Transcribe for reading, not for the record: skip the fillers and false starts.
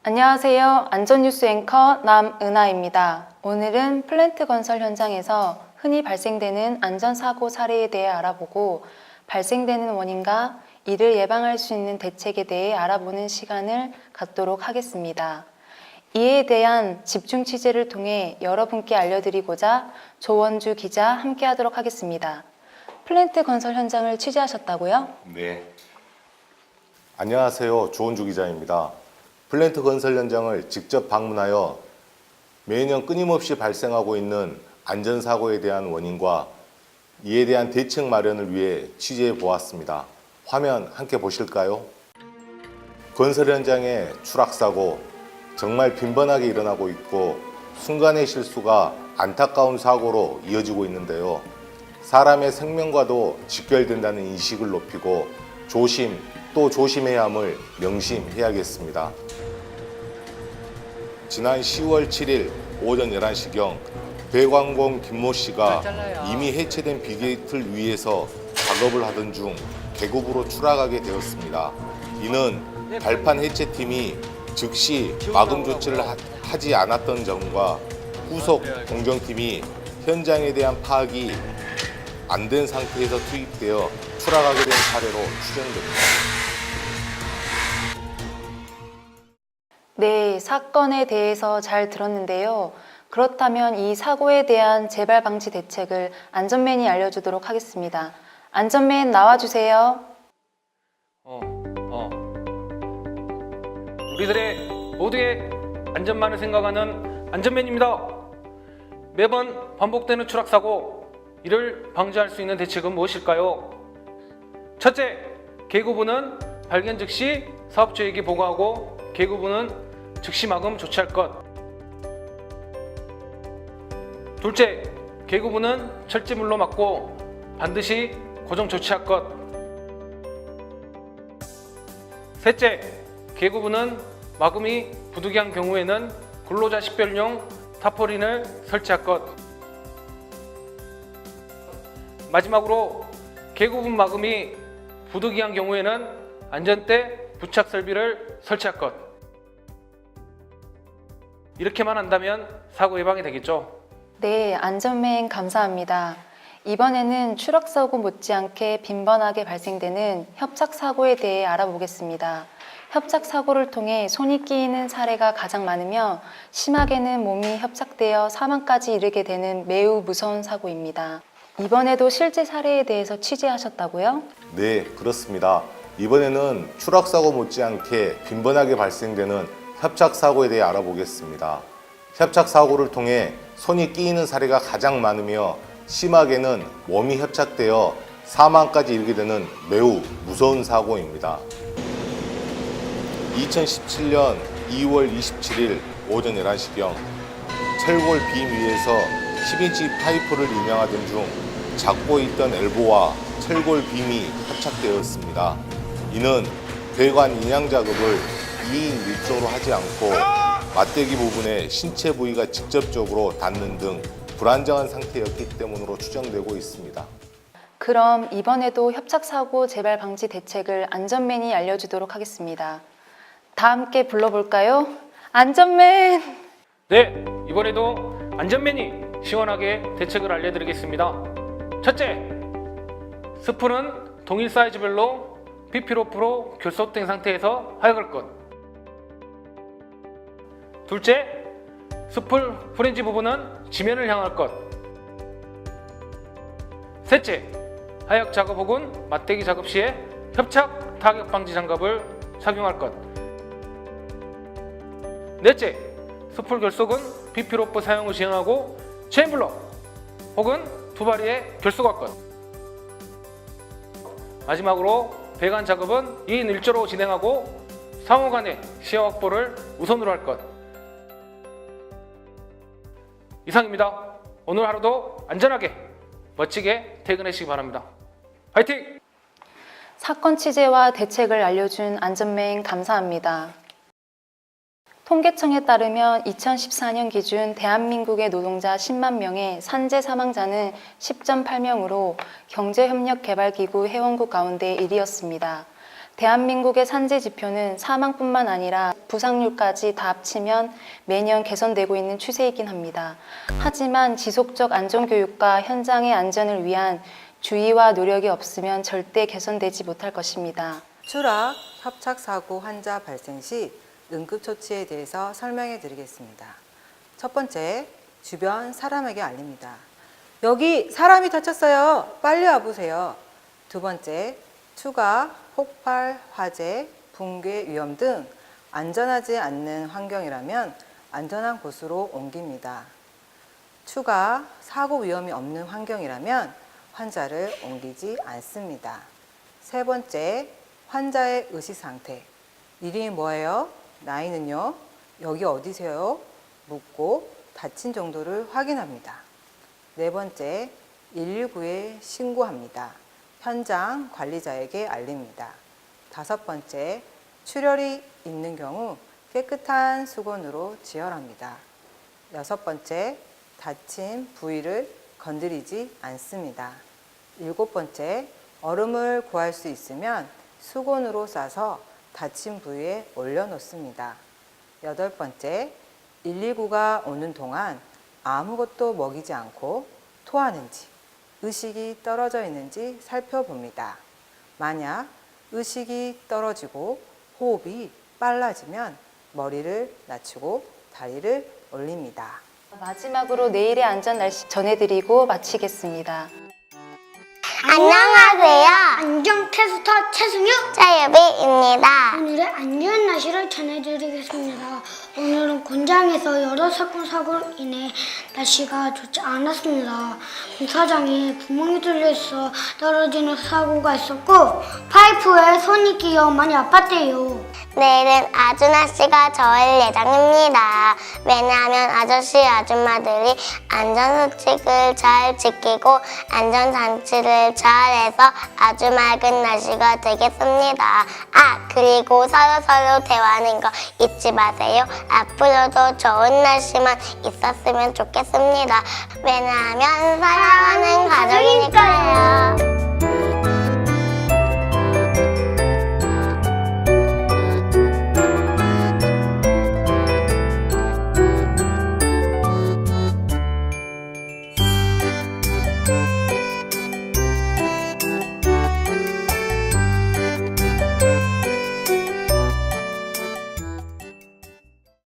안녕하세요. 안전뉴스 앵커 남은하입니다. 오늘은 플랜트 건설 현장에서 흔히 발생되는 안전사고 사례에 대해 알아보고 발생되는 원인과 이를 예방할 수 있는 대책에 대해 알아보는 시간을 갖도록 하겠습니다. 이에 대한 집중 취재를 통해 여러분께 알려드리고자 조원주 기자 함께 하도록 하겠습니다. 플랜트 건설 현장을 취재하셨다고요? 네. 안녕하세요. 조원주 기자입니다. 플랜트 건설 현장을 직접 방문하여 매년 끊임없이 발생하고 있는 안전사고에 대한 원인과 이에 대한 대책 마련을 위해 취재해 보았습니다. 화면 함께 보실까요? 건설 현장의 추락사고 정말 빈번하게 일어나고 있고 순간의 실수가 안타까운 사고로 이어지고 있는데요. 사람의 생명과도 직결된다는 인식을 높이고 조심 또 조심해야 함을 명심해야겠습니다. 지난 10월 7일 오전 11시경 배관공 김모 씨가 이미 해체된 비게이트를 위에서 작업을 하던 중 계곡으로 추락하게 되었습니다. 이는 발판 해체팀이 즉시 마금 조치를 하지 않았던 점과 후속 공정팀이 현장에 대한 파악이 안 된 상태에서 투입되어 추락하게 된 사례로 추정됩니다. 네, 사건에 대해서 잘 들었는데요. 그렇다면 이 사고에 대한 재발 방지 대책을 안전맨이 알려주도록 하겠습니다. 안전맨 나와주세요. 우리들의 모두의 안전만을 생각하는 안전맨입니다. 매번 반복되는 추락사고, 이를 방지할 수 있는 대책은 무엇일까요? 첫째, 계고부는 발견 즉시 사업주에게 보고하고 계고부는 즉시 마금 조치할 것. 둘째, 계고부는 철제물로 막고 반드시 고정 조치할 것. 셋째, 계고부는 마금이 부득이한 경우에는 근로자 식별용 타포린을 설치할 것. 마지막으로 계고부 마금이 부득이한 경우에는 안전대 부착 설비를 설치할 것. 이렇게만 한다면 사고 예방이 되겠죠. 네, 안전맨 감사합니다. 이번에는 추락사고 못지않게 빈번하게 발생되는 협착사고에 대해 알아보겠습니다. 협착사고를 통해 손이 끼이는 사례가 가장 많으며 심하게는 몸이 협착되어 사망까지 이르게 되는 매우 무서운 사고입니다. 이번에도 실제 사례에 대해서 취재하셨다고요? 네, 그렇습니다. 이번에는 추락사고 못지않게 빈번하게 발생되는 협착사고에 대해 알아보겠습니다. 협착사고를 통해 손이 끼이는 사례가 가장 많으며 심하게는 몸이 협착되어 사망까지 이르게 되는 매우 무서운 사고입니다. 2017년 2월 27일 오전 11시경 철골 빔 위에서 10인치 파이프를 임양하던 중 잡고 있던 엘보와 철골 빔이 협착되었습니다. 이는 배관 인양 작업을 2인 1조로 하지 않고 맞대기 부분에 신체 부위가 직접적으로 닿는 등 불안정한 상태였기 때문으로 추정되고 있습니다. 그럼 이번에도 협착사고 재발 방지 대책을 안전맨이 알려주도록 하겠습니다. 다 함께 불러볼까요? 안전맨! 네, 이번에도 안전맨이 시원하게 대책을 알려드리겠습니다. 첫째, 스풀은 동일 사이즈별로 PP로프로 결속된 상태에서 하역할 것. 둘째, 스풀 프렌지 부분은 지면을 향할 것. 셋째, 하역 작업 혹은 맞대기 작업 시에 협착 타격 방지 장갑을 착용할 것. 넷째, 스풀 결속은 PP로프 사용을 시행하고 체인블럭 혹은 두바리에 결속할 것. 마지막으로 배관 작업은 2인 1조로 진행하고 상호 간의 시야 확보를 우선으로 할 것. 이상입니다. 오늘 하루도 안전하게 멋지게 퇴근하시기 바랍니다. 화이팅! 사건 취재와 대책을 알려준 안전맨 감사합니다. 통계청에 따르면 2014년 기준 대한민국의 노동자 10만 명의 산재 사망자는 10.8명으로 경제협력개발기구 회원국 가운데 1위였습니다. 대한민국의 산재 지표는 사망뿐만 아니라 부상률까지 다 합치면 매년 개선되고 있는 추세이긴 합니다. 하지만 지속적 안전교육과 현장의 안전을 위한 주의와 노력이 없으면 절대 개선되지 못할 것입니다. 추락, 협착사고 환자 발생 시 응급조치에 대해서 설명해 드리겠습니다. 첫 번째, 주변 사람에게 알립니다. 여기 사람이 다쳤어요. 빨리 와보세요. 두 번째, 추가, 폭발, 화재, 붕괴 위험 등 안전하지 않는 환경이라면 안전한 곳으로 옮깁니다. 추가, 사고 위험이 없는 환경이라면 환자를 옮기지 않습니다. 세 번째, 환자의 의식 상태. 이름이 뭐예요? 나이는요? 여기 어디세요? 묻고 다친 정도를 확인합니다. 네 번째, 119에 신고합니다. 현장 관리자에게 알립니다. 다섯 번째, 출혈이 있는 경우 깨끗한 수건으로 지혈합니다. 여섯 번째, 다친 부위를 건드리지 않습니다. 일곱 번째, 얼음을 구할 수 있으면 수건으로 싸서 다친 부위에 올려놓습니다. 여덟 번째, 119가 오는 동안 아무것도 먹이지 않고 토하는지, 의식이 떨어져 있는지 살펴봅니다. 만약 의식이 떨어지고 호흡이 빨라지면 머리를 낮추고 다리를 올립니다. 마지막으로 내일의 안전 날씨 전해드리고 마치겠습니다. 안녕하세요. 안경 테스터 최승유 차유비입니다. 오늘의 안전 날씨를 전해드리겠습니다. 오늘은 곤장에서 여러 사고로 인해 날씨가 좋지 않았습니다. 공사장에 구멍이 뚫려있어 떨어지는 사고가 있었고 파이프에 손이 끼어 많이 아팠대요. 내일은 아주 날씨가 좋을 예정입니다. 왜냐하면 아저씨 아줌마들이 안전수칙을 잘 지키고 안전장치를 잘해서 아주 맑은 날씨가 되겠습니다. 그리고 서로 대화하는 거 잊지 마세요. 앞으로도 좋은 날씨만 있었으면 좋겠습니다. 왜냐하면 사랑하는 가족이니까요.